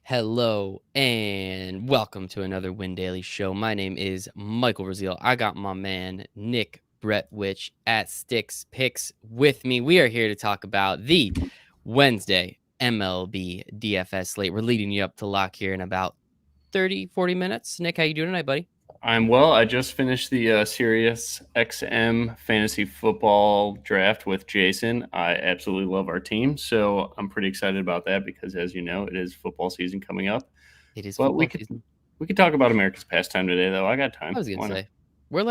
Hello and welcome to another Win Daily Show. My name is Michael Brazil. I got my man Nick Bretwich at Sticks Picks with me. We are here to talk about the Wednesday MLB DFS slate. We're leading you up to lock here in about 30-40 minutes. Nick, how you doing tonight, buddy? I'm well. I just finished the Sirius XM fantasy football draft with Jason. I absolutely love our team, so I'm pretty excited about that because, as you know, it is football season coming up. It is But we football could season. we could talk about America's pastime today, though. I got I time. was gonna Why not? say we're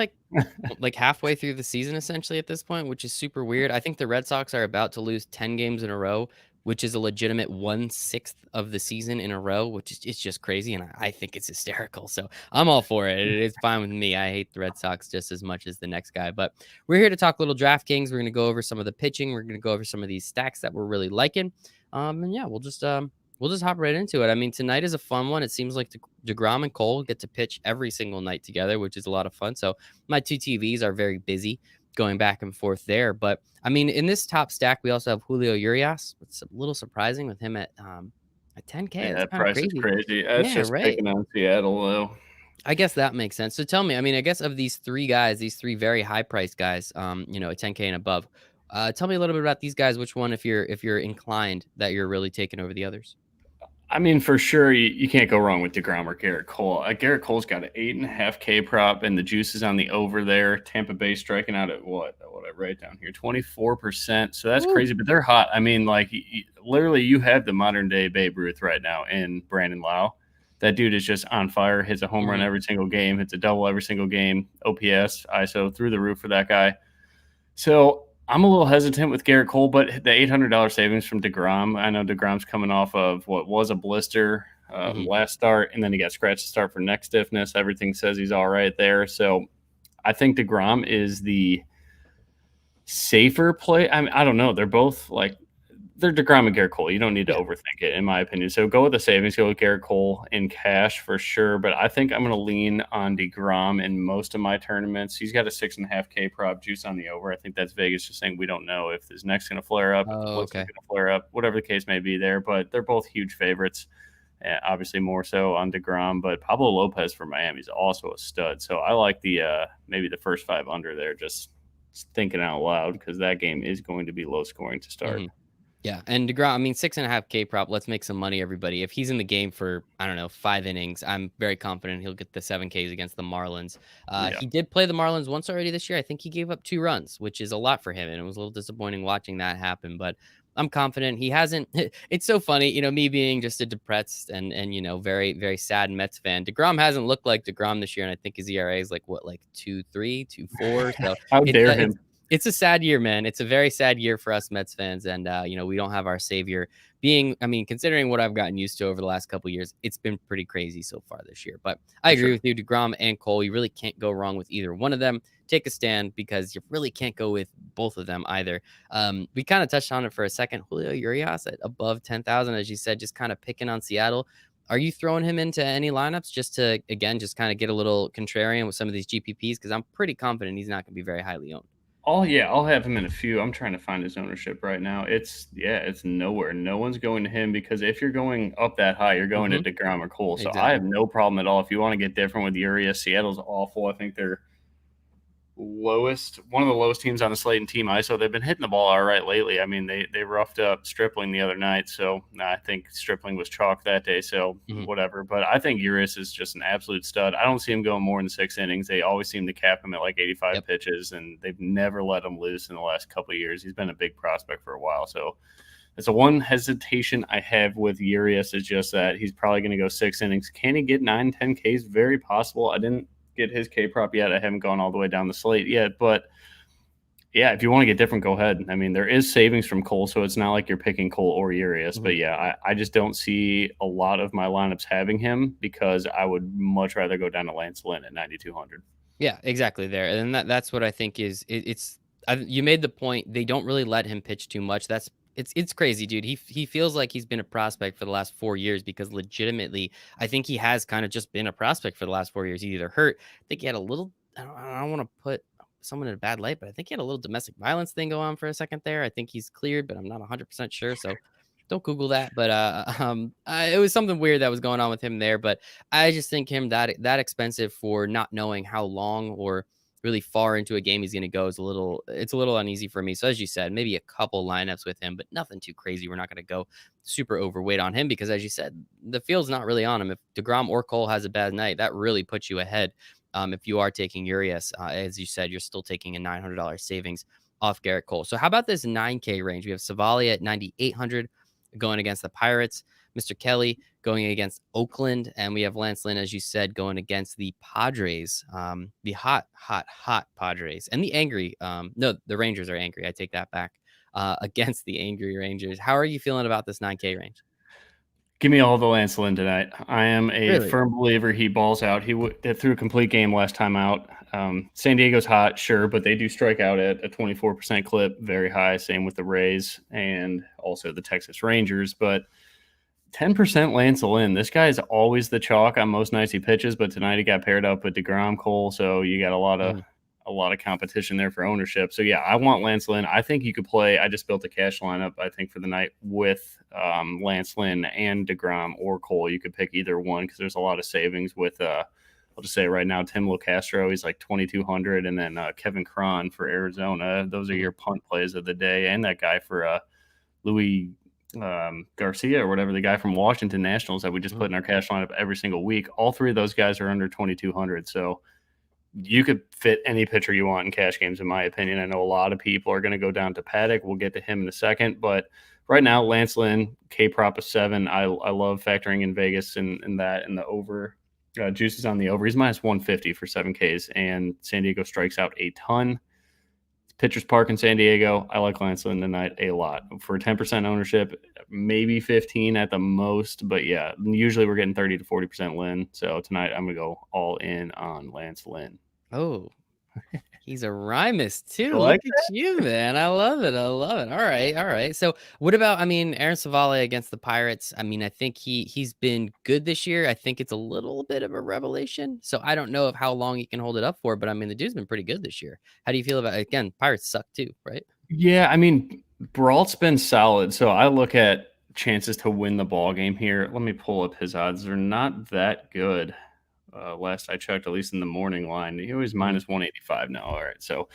like halfway through the season essentially at this point, which is super weird. I think the Red Sox are about to lose 10 games in a row, which is a legitimate 1/6 of the season in a row, which is it's just crazy, and I think it's hysterical. So I'm all for it. It's fine with me. I hate the Red Sox just as much as the next guy, but we're here to talk little DraftKings. We're gonna go over some of the pitching. We're gonna go over some of these stacks that we're really liking. And yeah, we'll just hop right into it. I mean, tonight is a fun one. It seems like DeGrom and Cole get to pitch every single night together, which is a lot of fun. So my two TVs are very busy going back and forth there. But I mean, in this top stack, we also have Julio Urias. It's a little surprising with him at 10K. Yeah, That's that kind of price is crazy. crazy. That's Yeah, just right. picking on Seattle, though. I guess that makes sense. So tell me, I mean, I guess of these three guys, these three very high priced guys, at 10K and above, tell me a little bit about these guys. Which one, if you're inclined, that you're really taking over the others? I mean, for sure, you can't go wrong with DeGrom or Garrett Cole. Garrett Cole's got an 8.5K prop, and the juice is on the over there. Tampa Bay striking out at what I write down here, 24%. So that's Woo. crazy, but they're hot. I mean, like literally, you have the modern day Babe Ruth right now in Brandon Lau. That dude is just on fire. Hits a home run Mhm. every single game. Hits a double every single game. OPS, ISO through the roof for that guy. So I'm a little hesitant with Garrett Cole, but the $800 savings from DeGrom, I know DeGrom's coming off of what was a blister Mhm. last start, and then he got scratched to start for neck stiffness. Everything says he's all right there. So I think DeGrom is the safer play. I mean, I don't know. They're both like they're DeGrom and Garrett Cole. You don't need to Yeah. overthink it, in my opinion. So go with the savings. Go with Garrett Cole in cash for sure. But I think I'm going to lean on DeGrom in most of my tournaments. He's got a 6.5K prop juice on the over. I think that's Vegas just saying we don't know if his neck's going to flare up, if the Oh, blister's okay. going to flare up, whatever the case may be there. But they're both huge favorites. Obviously more so on DeGrom, but Pablo Lopez for Miami is also a stud. So I like the maybe the first five under there. Just thinking out loud because that game is going to be low scoring to start. Mhm. Yeah, and DeGrom, I mean, 6.5K prop. Let's make some money, everybody. If he's in the game for, I don't know, 5 innings, I'm very confident he'll get the 7Ks against the Marlins. Yeah. He did play the Marlins once already this year. I think he gave up 2 runs, which is a lot for him, and it was a little disappointing watching that happen. But I'm confident he hasn't. It's so funny, me being just a depressed and very very sad Mets fan. DeGrom hasn't looked like DeGrom this year, and I think his ERA is like 2.3, 2.4. So How it's dare uh, it's him? it's a sad year, man. It's a very sad year for us Mets fans, and we don't have our savior. I mean, considering what I've gotten used to over the last couple years, it's been pretty crazy so far this year. But I For agree sure. with you, Degrom and Cole. You really can't go wrong with either one of them. Take a stand because you really can't go with both of them either. We kind of touched on it for a second. Julio Urias at above 10,000, as you said, just kind of picking on Seattle. Are you throwing him into any lineups just to again just kind of get a little contrarian with some of these GPPs? Because I'm pretty confident he's not going to be very highly owned. Oh yeah, I'll have him in a few. I'm trying to find his ownership right now. It's nowhere. No one's going to him because if you're going up that high, you're going to Hmm. DeGrom or Cole. So I have Exactly. no problem at all. If you want to get different with Urias, Seattle's awful. I think they're one of the lowest teams on the slate in team ISO. They've been hitting the ball all right lately. I mean, they roughed up Stripling the other night, so I think Stripling was chalk that day. So Hmm. whatever. But I think Urias is just an absolute stud. I don't see him going more than 6 innings. They always seem to cap him at like 85 Yep. pitches, and they've never let him loose in the last couple of years. He's been a big prospect for a while. So that's the one hesitation I have with Urias is just that he's probably going to go 6 innings. Can he get 9, 10 Ks? Very possible. I didn't get his K prop yet. I haven't gone all the way down the slate yet, but yeah, if you want to get different, go ahead. I mean, there is savings from Cole, so it's not like you're picking Cole or Urias. Hmm. But yeah, I just don't see a lot of my lineups having him because I would much rather go down to Lance Lynn at 9,200. Yeah, exactly there, and that's what I think is you made the point. They don't really let him pitch too much. It's crazy, dude. He feels like he's been a prospect for the last 4 years because legitimately, I think he has kind of just been a prospect for the last 4 years. He either hurt. I think he had a little. I don't want to put someone in a bad light, but I think he had a little domestic violence thing go on for a second there. I think he's cleared, but I'm not 100% sure. So Don't Google that, but it was something weird that was going on with him there. But I just think him that expensive for not knowing how long or really far into a game he's going to go is it's a little uneasy for me. So as you said, maybe a couple lineups with him, but nothing too crazy. We're not going to go super overweight on him because, as you said, the field's not really on him. If DeGrom or Cole has a bad night, that really puts you ahead. If you are taking Urias, as you said, you're still taking a $900 savings off Garrett Cole. So how about this 9K range? We have Savali at 9,800 going against the Pirates, Mr. Kelly going against Oakland, and we have Lance Lynn, as you said, going against the Padres, the hot Padres, and the angry. No, the Rangers are angry. I take that back. Against the angry Rangers. How are you feeling about this 9K range? Give me all the Lance Lynn tonight. I am a Really? firm believer he balls out. He threw a complete game last time out. San Diego's hot, sure, but they do strike out at a 24% clip, very high. Same with the Rays and also the Texas Rangers. But 10% Lance Lynn. This guy is always the chalk on most nights he pitches, but tonight he got paired up with DeGrom, Cole, so you got a lot of competition there for ownership. So yeah, I want Lance Lynn. I think you could play. I just built a cash lineup, I think, for the night with Lance Lynn and DeGrom or Cole. You could pick either one because there's a lot of savings with I'll just say right now, Tim Locastro, he's like 2,200, and then Kevin Cron for Arizona. Those are your punt plays of the day, and that guy for Louis Garcia or whatever, the guy from Washington Nationals that we just put in our cash lineup every single week. All three of those guys are under 2,200. So you could fit any pitcher you want in cash games, in my opinion. I know a lot of people are going to go down to Paddock. We'll get to him in a second. But right now, Lance Lynn, K prop of 7. I love factoring in Vegas and that and the over. Juices on the over. He's minus 150 for 7Ks, and San Diego strikes out a ton. Pitchers Park in San Diego. I like Lance Lynn tonight a lot. For 10% ownership, maybe 15 at the most. But yeah, usually we're getting 30 to 40% Lynn. So tonight I'm going to go all in on Lance Lynn. Oh, he's a rhymist too. You Look like at you, man. I love it. I love it. All right. All right. So what about, I mean, Aaron Savale against the Pirates? I mean, I think he's been good this year. I think it's a little bit of a revelation. So I don't know of how long he can hold it up for, but I mean, the dude's been pretty good this year. How do you feel about it? Again, Pirates suck too, right? Yeah, I mean, Brault's been solid. So I look at chances to win the ball game here. Let me pull up his odds. They're not that good. Last I checked, at least in the morning line, he was minus 185 now. All right, so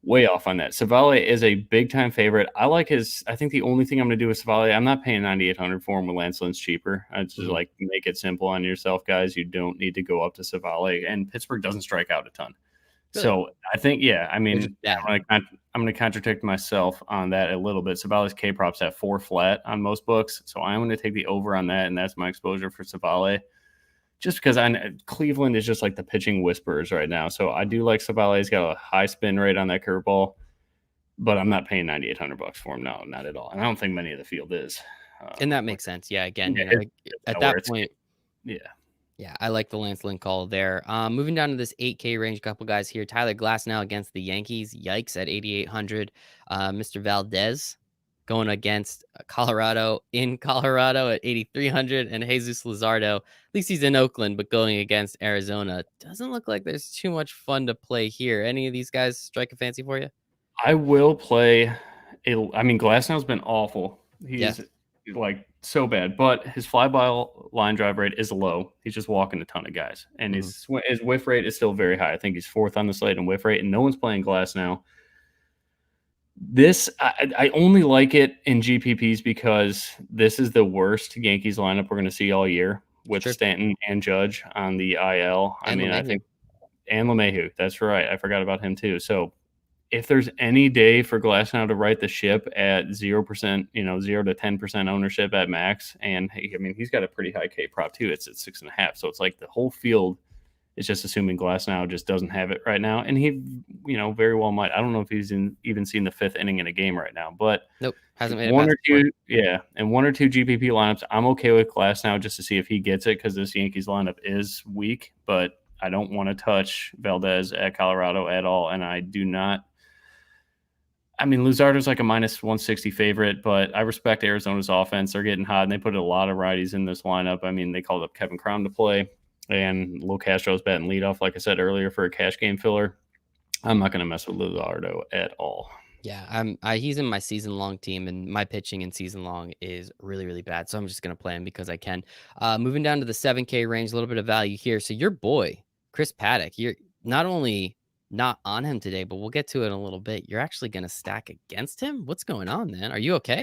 way off on that. Savale is a big time favorite. I like his. I think the only thing I'm going to do with Savale, I'm not paying 9,800 for him with Lance Lynn's cheaper. I just like make it simple on yourself, guys. You don't need to go up to Savale, and Pittsburgh doesn't strike out a ton. Really? So I think, yeah, I mean, Yeah. I'm going to contradict myself on that a little bit. Savale's K props at 4 flat on most books, so I'm going to take the over on that, and that's my exposure for Savale. Just because Cleveland is just like the pitching whisperers right now. So I do like Savale. He's got a high spin rate on that curveball, but I'm not paying $9,800 for him. No, not at all. And I don't think many of the field is. And that makes sense. Yeah. Again, Yeah, you know, like, at that point, yeah. yeah, I like the Lance Lynn call there. Moving down to this 8K range, a couple guys here. Tyler Glass now against the Yankees. Yikes at 8,800. Mr. Valdez going against Colorado in Colorado at 8,300. And Jesus Luzardo, at least he's in Oakland, but going against Arizona. Doesn't look like there's too much fun to play here. Any of these guys strike a fancy for you? I will play. I mean, Glasnow's been awful. He's like so bad, but his fly ball line drive rate is low. He's just walking a ton of guys, and his whiff rate is still very high. I think he's 4th on the slate in whiff rate, and no one's playing Glasnow. This I only like it in GPPs because this is the worst Yankees lineup we're going to see all year with Stanton and Judge on the IL. I mean, LeMahieu. I think and LeMahieu. That's right. I forgot about him too. So if there's any day for Glasnow to right the ship at 0%, 0 to 10% ownership at max, and I mean he's got a pretty high K prop too. It's at 6.5. So it's like the whole field is just assuming Glasnow just doesn't have it right now, and he, very well might. I don't know if he's even seen the 5th inning in a game right now, but nope, hasn't made one or two. Yeah, and 1 or 2 GPP lineups. I'm okay with Glasnow just to see if he gets it because this Yankees lineup is weak, but I don't want to touch Valdez at Colorado at all, and I do not. I mean, Luzardo's like a minus 160 favorite, but I respect Arizona's offense. They're getting hot, and they put a lot of righties in this lineup. I mean, they called up Kevin Cron to play, and Locastro's batting leadoff, like I said earlier, for a cash game filler. I'm not going to mess with Luzardo at all. Yeah, he's in my season long team, and my pitching in season long is really, really bad. So I'm just gonna play him because I can. Moving down to the 7K range, a little bit of value here. So your boy, Chris Paddock, you're not only not on him today, but we'll get to it in a little bit. You're actually gonna stack against him? What's going on, man? Are you okay?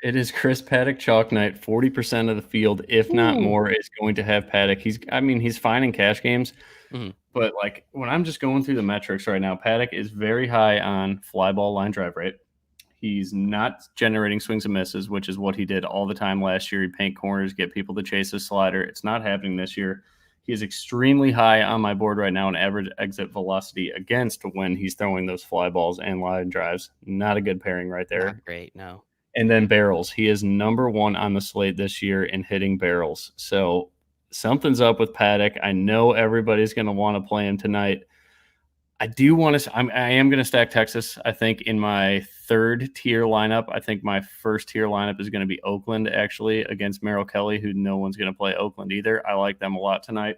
It is Chris Paddock chalk night. 40% of the field, if not Ooh. more, is going to have Paddock. He's fine in cash games, Mhm. but like when I'm just going through the metrics right now, Paddock is very high on fly ball line drive rate. He's not generating swings and misses, which is what he did all the time last year. He'd paint corners, get people to chase his slider. It's not happening this year. He is extremely high on my board right now in average exit velocity against when he's throwing those fly balls and line drives. Not a good pairing right there. Not great, no. And then barrels. He is number one on the slate this year in hitting barrels. So something's up with Paddock. I know everybody's going to want to play him tonight. I do want to. I am going to stack Texas. I think in my third tier lineup. I think my first tier lineup is going to be Oakland actually against Merrill Kelly, who no one's going to play Oakland either. I like them a lot tonight.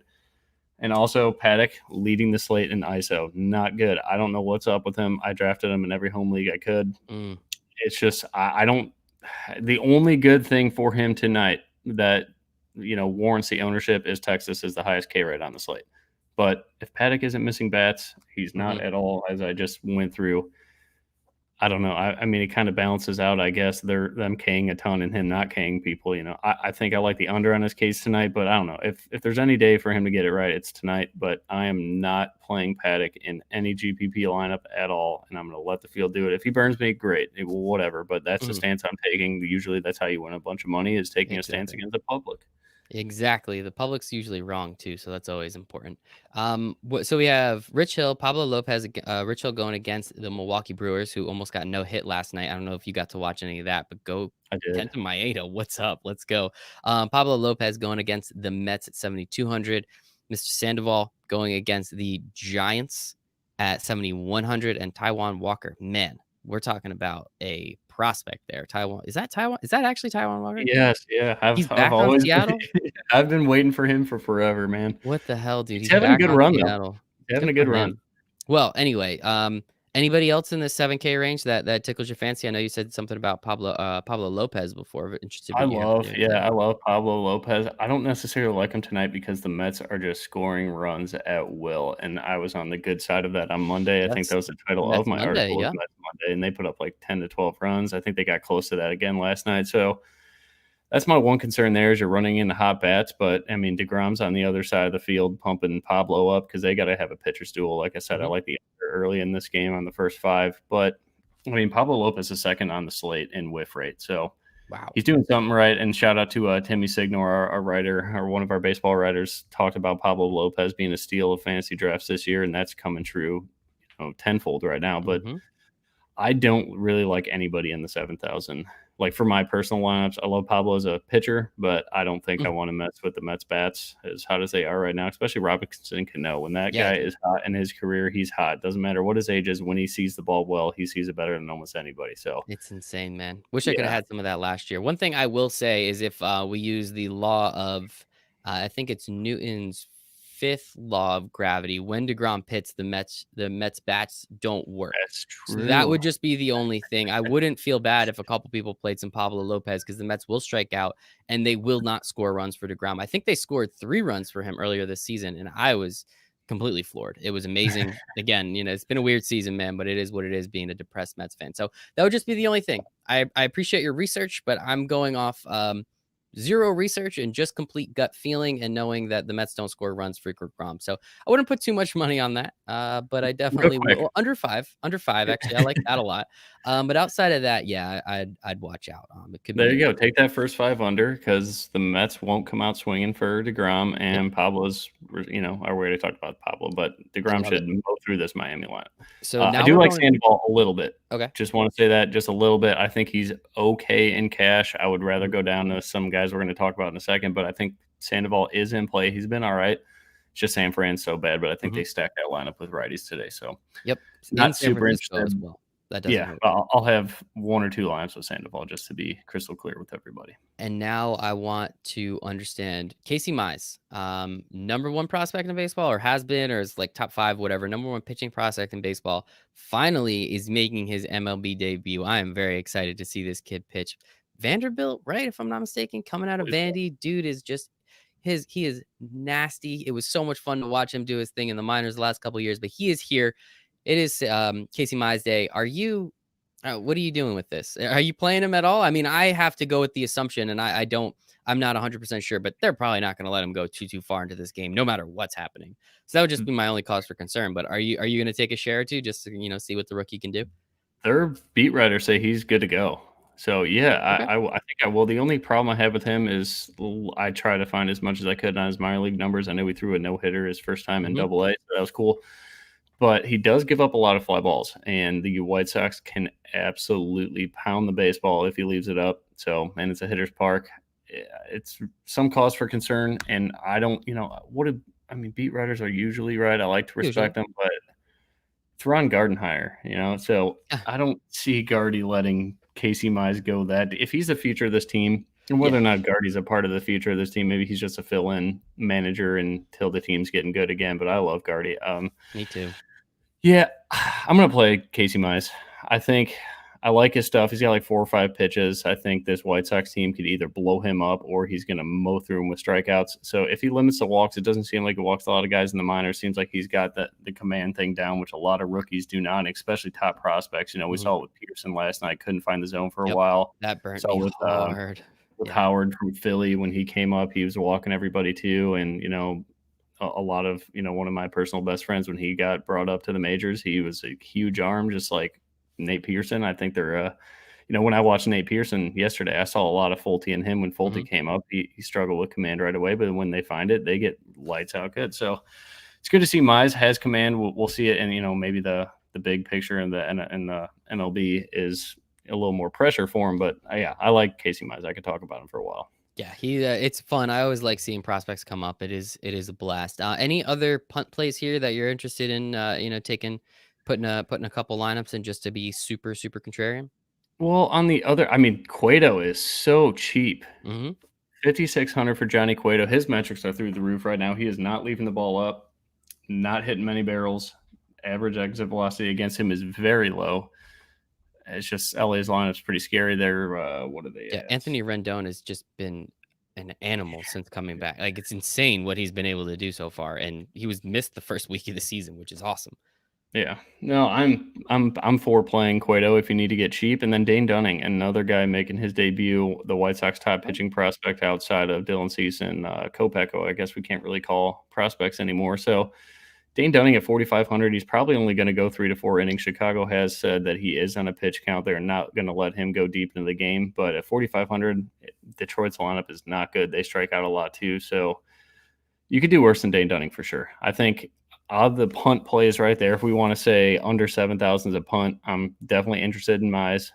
And also Paddock leading the slate in ISO. Not good. I don't know what's up with him. I drafted him in every home league I could. Mm. It's just I don't. The only good thing for him tonight that warrants the ownership is Texas is the highest K rate on the slate. But if Paddock isn't missing bats, he's not Mhm. at all, as I just went through. I don't know. I mean, it kind of balances out, I guess. Them K'ing a ton and him not K'ing people. I think I like the under on his case tonight, but I don't know. If there's any day for him to get it right, it's tonight. But I am not playing Paddock in any GPP lineup at all, and I'm going to let the field do it. If he burns me, great. Whatever. But that's the Mhm. stance I'm taking. Usually that's how you win a bunch of money is taking a stance Exactly. against the public. Exactly. The public's usually wrong too, so that's always important. So we have Rich Hill, Pablo Lopez, Rich Hill going against the Milwaukee Brewers, who almost got no hit last night. I don't know if you got to watch any of that, but go I did. Kenta Maeda. What's up? Let's go. Pablo Lopez going against the Mets at 7,200. Mr. Sandoval going against the Giants at 7,100, and Taiwan Walker. Man, we're talking about a prospect there. Taiwan is that Taiwan? Is that actually Taiwan Walker? Yes, yeah. He's I've back on always been, Seattle? I've been waiting for him for forever, man. What the hell, dude? He's He's having a back good on run though. Seattle. He's having Good a for good run. him. Well, anyway, anybody else in the 7K range that tickles your fancy? I know you said something about Pablo Lopez before. But interested I what you have to love, do with yeah, him. I love Pablo Lopez. I don't necessarily like him tonight because the Mets are just scoring runs at will, and I was on the good side of that on Monday. I think that That's was the title of Mets my Monday, article was yeah. Mets Monday, and they put up like 10 to 12 runs. I think they got close to that again last night. So that's my one concern there is you're running into hot bats, but I mean DeGrom's on the other side of the field pumping Pablo up because they got to have a pitcher's duel. Like I said, I Mhm. like the under early in this game on the first five, but I mean Pablo Lopez is second on the slate in whiff rate, so Wow. he's doing something right. And shout out to Timmy Signor, our writer, or one of our baseball writers, talked about Pablo Lopez being a steal of fantasy drafts this year, and that's coming true, tenfold right now. But Mhm. I don't really like anybody in the 7,000. Like for my personal lineups, I love Pablo as a pitcher, but I don't think I Mm. want to mess with the Mets bats as hot as they are right now. Especially Robinson Cano. When that Yeah, guy dude. is hot in his career, he's hot. Doesn't matter what his age is. When he sees the ball well, he sees it better than almost anybody. So It's insane, man. Wish I could have yeah, had some of that last year. One thing I will say is if we use the law of, I think it's Newton's fifth law of gravity. When Degrom hits, the Mets bats don't work. that's So that true. would just be the only thing. I wouldn't feel bad if a couple people played some Pablo Lopez because the Mets will strike out and they will not score runs for Degrom. I think they scored 3 runs for him earlier this season, and I was completely floored. It was amazing. Again, it's been a weird season, man, but it is what it is being a depressed Mets fan. So that would just be the only thing. I appreciate your research, but I'm going off zero research and just complete gut feeling and knowing that the Mets don't score runs for Grom. So I wouldn't put too much money on that, but I Real definitely quick, will. Under five, actually, I like that a lot. But outside of that, yeah, I'd watch out. It could there be you go. Take that first five under because the Mets won't come out swinging for DeGrom yep. and Pablo's. We already talked about Pablo, but I DeGrom love should it. go through this Miami lineup. So I now do we're like going. Sandoval a little bit. Okay. Just want to say that just a little bit. I think he's okay in cash. I would rather Mhm. go down to some guys we're going to talk about in a second, but I think Sandoval is in play. He's been all right. It's just San Fran's so bad, but I think Mhm. they stacked that lineup with righties today. So Yep. In not San super Francisco as interested. well. That doesn't Yeah, hurt. I'll have 1 or 2 lineups with Sandoval just to be crystal clear with everybody. And now I want to understand Casey Mize, number one prospect in baseball, or has been, or is like top five, whatever. Number one pitching prospect in baseball. Finally, is making his MLB debut. I am very excited to see this kid pitch. Vanderbilt, right? If I'm not mistaken, coming out of Vandy, dude is just he is nasty. It was so much fun to watch him do his thing in the minors the last couple of years, but he is here. It is Casey Mize Day. Are you what are you doing with this? Are you playing him at all? I mean, I have to go with the assumption, and I don't, I'm not 100% sure, but they're probably not going to let him go too far into this game, no matter what's happening. So that would just be my only cause for concern. But are you going to take a share or two just to see what the rookie can do? Their beat writers say he's good to go. So yeah, Okay. I think I will. The only problem I have with him is I try to find as much as I could on his minor league numbers. I know he threw a no hitter his first time in Hmm. Double A, so that was cool. But he does give up a lot of fly balls, and the White Sox can absolutely pound the baseball if he leaves it up. So, and it's a hitter's park. It's some cause for concern, and I don't, I mean, beat writers are usually right. I like to Usually. respect them, but it's Ron Gardenhire, so Yeah. I don't see Gardy letting Casey Mize go that if he's the future of this team, and Yeah. whether or not Gardy's a part of the future of this team, maybe he's just a fill-in manager until the team's getting good again. But I love Gardy. Me too. Yeah, I'm gonna play Casey Mize. I think I like his stuff. He's got like 4 or 5 pitches. I think this White Sox team could either blow him up or he's gonna mow through him with strikeouts. So if he limits the walks, it doesn't seem like he walks a lot of guys in the minors. Seems like he's got the command thing down, which a lot of rookies do not, especially top prospects. We Hmm. saw it with Peterson last night. Couldn't find the zone for a Yep. while. That burnt Saw me with hard. Yeah. Howard from Philly when he came up, he was walking everybody too, and a lot of one of my personal best friends when he got brought up to the majors, he was a huge arm, just like Nate Pearson. I think they're when I watched Nate Pearson yesterday, I saw a lot of Fulte in him. When Hmm. Fulte came up, he struggled with command right away, but when they find it, they get lights out good. So it's good to see Mize has command. We'll see it, and maybe the big picture in the MLB is a little more pressure for him. But yeah, I like Casey Mize. I could talk about him for a while. Yeah, it's fun. I always like seeing prospects come up. It is a blast. Any other punt plays here that you're interested in? Taking putting a couple lineups in just to be super contrarian. Well, on the other, I mean, Cueto is so cheap. Hmm. 5,600 for Johnny Cueto. His metrics are through the roof right now. He is not leaving the ball up, not hitting many barrels. Average exit velocity against him is very low. It's just LA's lineup's pretty scary. They're what are they Yeah, at? Anthony Rendon has just been an animal since coming back. Like it's insane what he's been able to do so far, and he was missed the first week of the season, which is awesome. Yeah, no, I'm for playing Cueto if you need to get cheap, and then Dane Dunning, another guy making his debut, the White Sox top Oh. pitching prospect outside of Dylan Cease and Kopech. I guess we can't really call prospects anymore. So Dane Dunning at 4,500, he's probably only going to go 3 to 4 innings. Chicago has said that he is on a pitch count. They're not going to let him go deep into the game. But at 4,500, Detroit's lineup is not good. They strike out a lot too. So you could do worse than Dane Dunning for sure. I think of the punt plays right there, if we want to say under 7,000 is a punt, I'm definitely interested in Mize.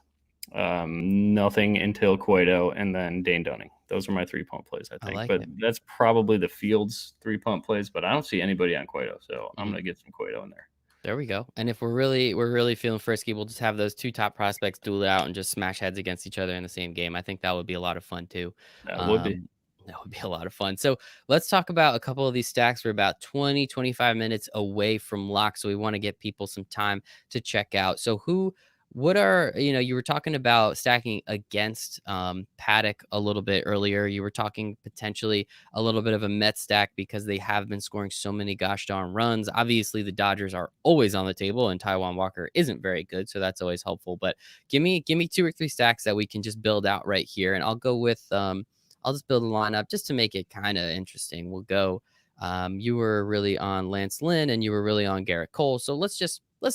Nothing until Cueto and then Dane Dunning. Those are my 3 punt plays, I I think. like But it. that's probably the field's 3 punt plays, but I don't see anybody on Cueto. So I'm Mhm. going to get some Cueto in there. There we go. And if we're really feeling frisky, we'll just have those two top prospects duel it out and just smash heads against each other in the same game. I think that would be a lot of fun too. That would be. Um, that would be a lot of fun. So let's talk about a couple of these stacks. We're about 20-25 minutes away from lock. So we want to get people some time to check out. So what are, you were talking about stacking against Paddock a little bit earlier. You were talking potentially a little bit of a Met stack because they have been scoring so many gosh darn runs. Obviously, the Dodgers are always on the table, and Taiwan Walker isn't very good, so that's always helpful. But give me 2 or 3 stacks that we can just build out right here, and I'll go with I'll just build a lineup just to make it kind of interesting. We'll go. You were really on Lance Lynn, and you were really on Garrett Cole. So let's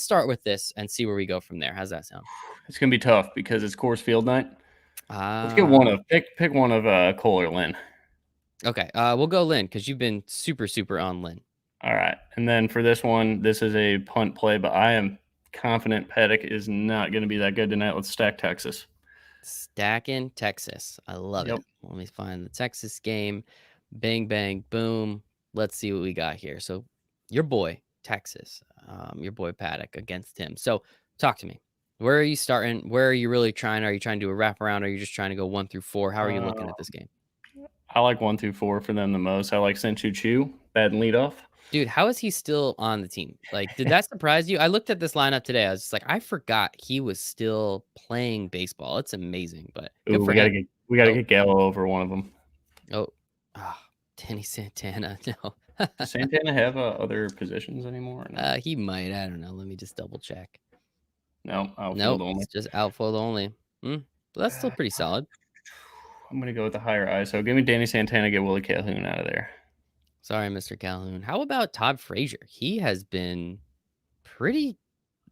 start with this and see where we go from there. How's that sound? It's going to be tough because it's Coors Field night. Let's get one Uh, of pick one of Cole or Lynn. okay. We'll go Lynn because you've been super on Lynn. All right. And then for this one, this is a punt play, but I am confident Paddock is not going to be that good tonight. Let's stack Texas. Stacking Texas. I love Yep. it. Let me find the Texas game. Bang, bang, boom. Let's see what we got here. So, your boy, Texas, your boy Paddock against him. So, talk to me. Where are you starting? Where are you really trying? Are you trying to do a wraparound? Or are you just trying to go 1 through 4? How are you looking at this game? I like 1 through 4 for them the most. I like Senchu Chu, bad leadoff. Dude, how is he still on the team? Like, did that surprise you? I looked at this lineup today. I was just like, I forgot he was still playing baseball. It's amazing, but good Ooh, for we gotta him. get we gotta Oh, get Gallo over one of them. oh, Danny Santana. No, Does Santana have other positions anymore? Or no? he might. I don't know. Let me just double check. No, outfield Nope, only. it's just outfield only. But that's still pretty solid. I'm gonna go with the higher ISO. Give me Danny Santana. Get Willie Calhoun out of there. Sorry, Mr. Calhoun. How about Todd Frazier? He has been pretty,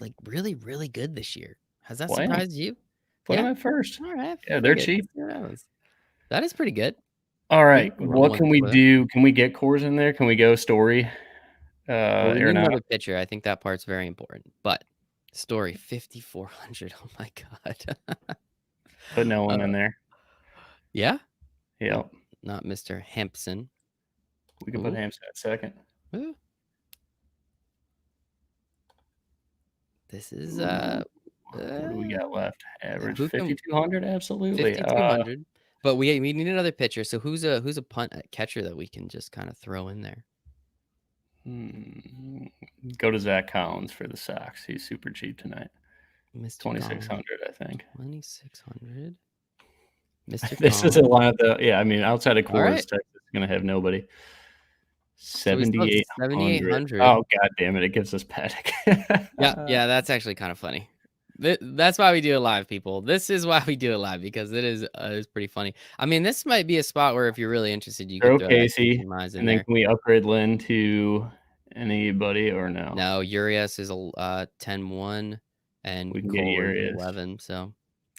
like, really, really good this year. Has that Play him. surprised you? Put Yeah. him at first. All right. Yeah, they're Frig it. cheap. Let's see what happens. That is pretty good. All We right, can run what one can we with it. do? Can we get cores in there? Can we go Story? Well, we need Arenado? another pitcher. I think that part's very important. But Story 5,400. Oh my god. Put no one in there. Yeah. Yep. Not Mr. Hampson. We can put Ooh. Hampson at second. Ooh. This is What do we got left? Average who can 5,200. Absolutely. 5,200. But we need another pitcher. So who's a punt catcher that we can just kind of throw in there? Go to Zach Collins for the Sox. He's super cheap tonight. Mr. 2,600, I think. 2,600. Mr. This is a lineup that, yeah, I mean, outside of All Coors, right. Texas is going to have nobody. So we still have 7,800. 7,800. Oh, god damn it. It gives us Paddock. Yeah, that's actually kind of funny. That's why we do it live, people. This is why we do it live, because it is pretty funny. I mean, this might be a spot where if you're really interested, you Throw could throw that Casey, Mize in and then there. can we upgrade Lynn to anybody or no? No, Urias is a 10-1, and We can get Cole is Urias. 11, so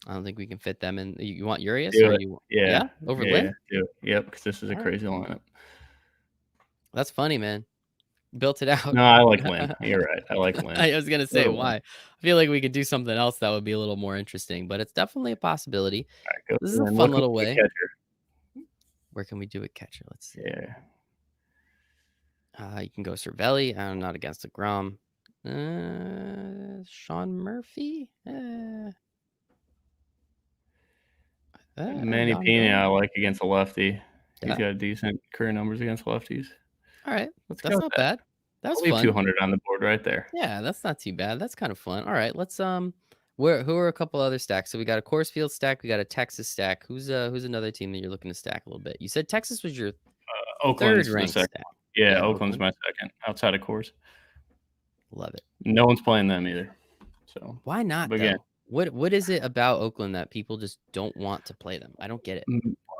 I don't think we can fit them in. You want Urias Do or it. you want, Yeah. over Yeah, Lynn? do it. Yep, because this is a All right. crazy lineup. That's funny, man. Built it out. No, I like Lynn. You're right. I like Lynn. I was gonna say Little why. Lynn. I feel like we could do something else that would be a little more interesting, but it's definitely a possibility. All right, go This for is a Lynn. fun What can little we do, way. catcher? Where can we do a catcher? Let's see. Yeah. You can go Cervelli. I'm not against the Grom. Sean Murphy. Manny Don Pena, I Jones. like against a lefty. He's Yeah. got decent career numbers against lefties. All right. Let's That's go not with that. bad. That was I'll leave fun. 200 on the board right there. Yeah, that's not too bad. That's kind of fun. All right, let's who are a couple other stacks? So we got a Coors Field stack, we got a Texas stack. Who's another team that you're looking to stack a little bit? You said Texas was your Oakland's third the ranked second. stack. Yeah, Oakland's my second outside of Coors. Love it. No one's playing them either. So why not? again, what is it about Oakland that people just don't want to play them? I don't get it.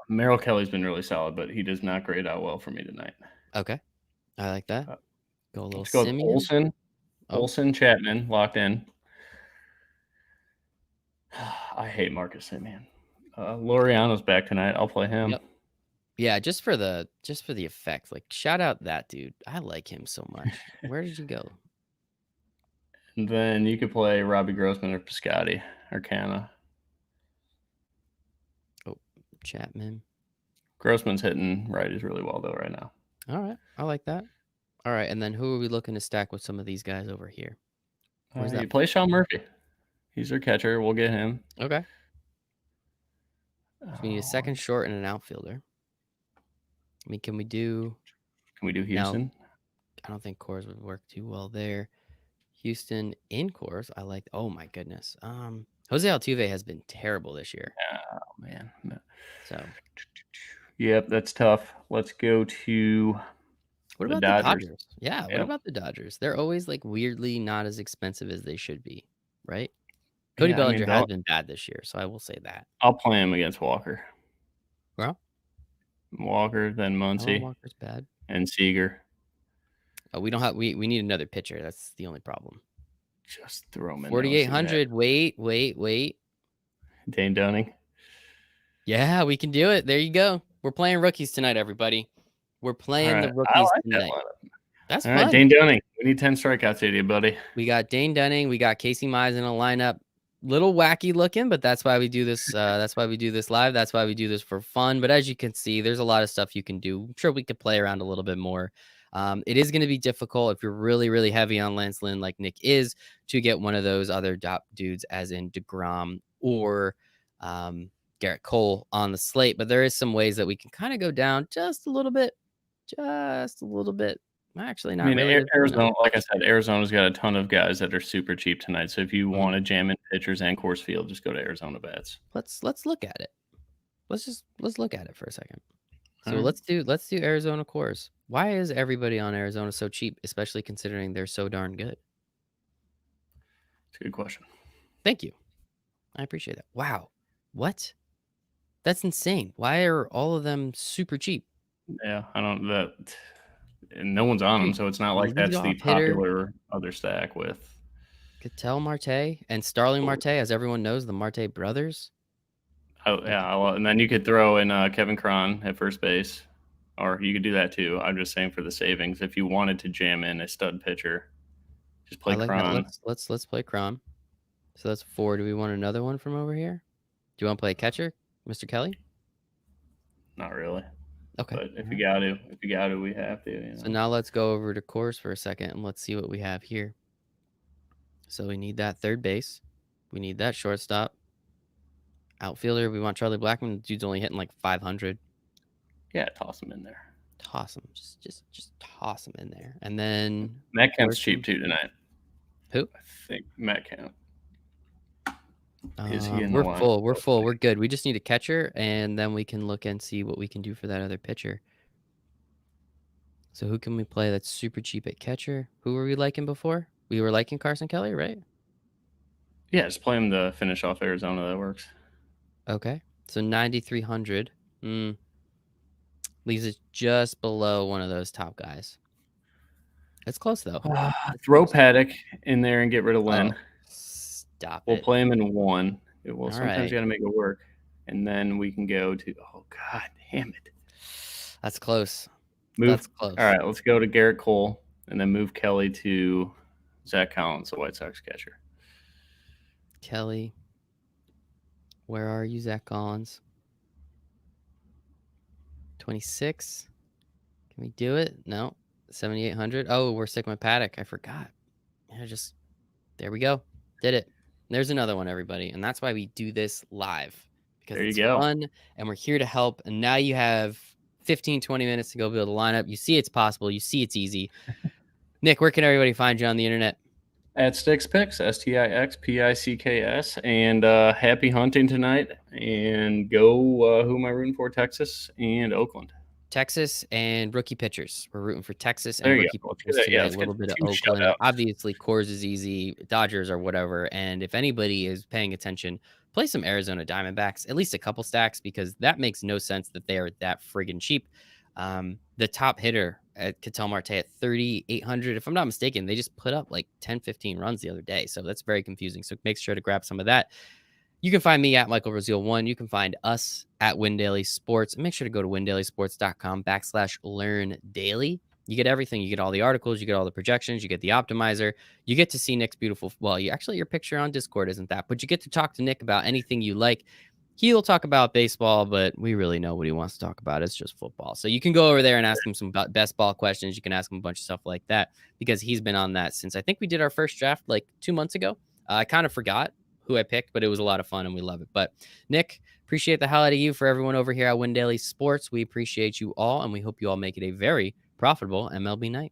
Merrill Kelly's been really solid, but he does not grade out well for me tonight. Okay, I like that. Go a little Let's go with Simeon. Olsen. Olsen, Chapman, locked in. I hate Marcus Simeon. Laureano's back tonight. I'll play him. Yep. Yeah, just for the effect. Like, shout out that dude. I like him so much. Where did you go? And then you could play Robbie Grossman or Piscotty or Canna. Oh, Chapman. Grossman's hitting righties really well though right now. All right, I like that. All right, and then who are we looking to stack with some of these guys over here? Where's that? You play Sean Murphy. He's our catcher. We'll get him. Okay. So we need a second short and an outfielder. I mean, can we do Houston? No, I don't think Coors would work too well there. Houston in Coors. I like. Oh my goodness. Jose Altuve has been terrible this year. Oh man. No. So. Yep, that's tough. Let's go to. What about the Dodgers? Yeah. Yep. What about the Dodgers? They're always like weirdly not as expensive as they should be, right? Cody Bellinger has been bad this year, so I will say that. I'll play him against Walker. Well, Walker, then Muncy. Walker's bad. And Seager. Oh, we don't have. We need another pitcher. That's the only problem. Just throw him in. 4,800. Wait. Dane Dunning. Yeah, we can do it. There you go. We're playing rookies tonight, everybody. We're playing the rookies tonight. That's fun. All right, Dane Dunning. We need 10 strikeouts here, buddy. We got Dane Dunning. We got Casey Mize in a lineup. Little wacky looking, but that's why we do this. That's why we do this live. That's why we do this for fun. But as you can see, there's a lot of stuff you can do. I'm sure we could play around a little bit more. It is going to be difficult if you're really, really heavy on Lance Lynn like Nick is to get one of those other top dudes, as in DeGrom or Garrett Cole on the slate. But there is some ways that we can kind of go down just a little bit. Actually, not really. Arizona, like I said, Arizona's got a ton of guys that are super cheap tonight. So if you want to jam in pitchers and Coors Field, just go to Arizona bets. Let's look at it. Let's look at it for a second. So let's do Arizona Coors. Why is everybody on Arizona so cheap, especially considering they're so darn good? It's a good question. Thank you. I appreciate that. Wow. What? That's insane. Why are all of them super cheap? Yeah, I don't that and no one's on them, so it's not like that's the popular other stack with Ketel Marte and Starling Marte, as everyone knows, the Marte brothers. Oh yeah, and then you could throw in Kevin Cron at first base, or you could do that too. I'm just saying for the savings, if you wanted to jam in a stud pitcher, just play Cron. Let's play Cron. So that's 4. Do we want another one from over here? Do you want to play catcher, Mr. Kelly? Not really. Okay. But if you got to, we have to. You know? So now let's go over to Coors for a second and let's see what we have here. So we need that third base. We need that shortstop. Outfielder, we want Charlie Blackmon. The dude's only hitting like 500. Yeah, toss him in there. Toss him. Just toss him in there. And then Metcalf's cheap too tonight. Who? I think Metcalf. We're full. We're full. We're good. We just need a catcher, and then we can look and see what we can do for that other pitcher. So who can we play that's super cheap at catcher? Who were we liking before? We were liking Carson Kelly, right? Yeah, just play him to finish off Arizona. That works. Okay. So 9,300. Leaves it just below one of those top guys. It's close, though. Throw Paddock in there and get rid of Lynn. Stop We'll it. play him in 1. Well, sometimes right. you got to make it work. And then we can go to, oh, God damn it. That's close. That's close. All right, let's go to Garrett Cole and then move Kelly to Zach Collins, the White Sox catcher. Kelly. Where are you, Zach Collins? 26. Can we do it? No. 7,800. Oh, we're sticking with Paddock. I forgot. Yeah, there we go. Did it. There's another one, everybody. And that's why we do this live. Because it's fun and we're here to help. And now you have 15, 20 minutes to go build a lineup. You see it's possible. You see it's easy. Nick, where can everybody find you on the internet? At StixPicks, STIXPICKS. And happy hunting tonight. And go, who am I rooting for? Texas and Oakland. Texas and rookie pitchers. We're rooting for Texas and rookie pitchers today. A little bit of Oakland. Obviously, Coors is easy. Dodgers or whatever. And if anybody is paying attention, play some Arizona Diamondbacks, at least a couple stacks, because that makes no sense that they are that friggin' cheap. The top hitter at Ketel Marte at 3,800. If I'm not mistaken, they just put up like 10, 15 runs the other day. So that's very confusing. So make sure to grab some of that. You can find me at Michael Brazil1. You can find us at Win Daily Sports. Make sure to go to windailysports.com/learn daily. You get everything. You get all the articles. You get all the projections. You get the optimizer. You get to see Nick's beautiful. Well, your picture on Discord isn't that, but you get to talk to Nick about anything you like. He'll talk about baseball, but we really know what he wants to talk about. It's just football. So you can go over there and ask him some best ball questions. You can ask him a bunch of stuff like that because he's been on that since I think we did our first draft like 2 months ago. I kind of forgot who I picked, but it was a lot of fun and we love it. But Nick, appreciate the hell out of you. For everyone over here at Win Daily Sports, we appreciate you all and we hope you all make it a very profitable MLB night.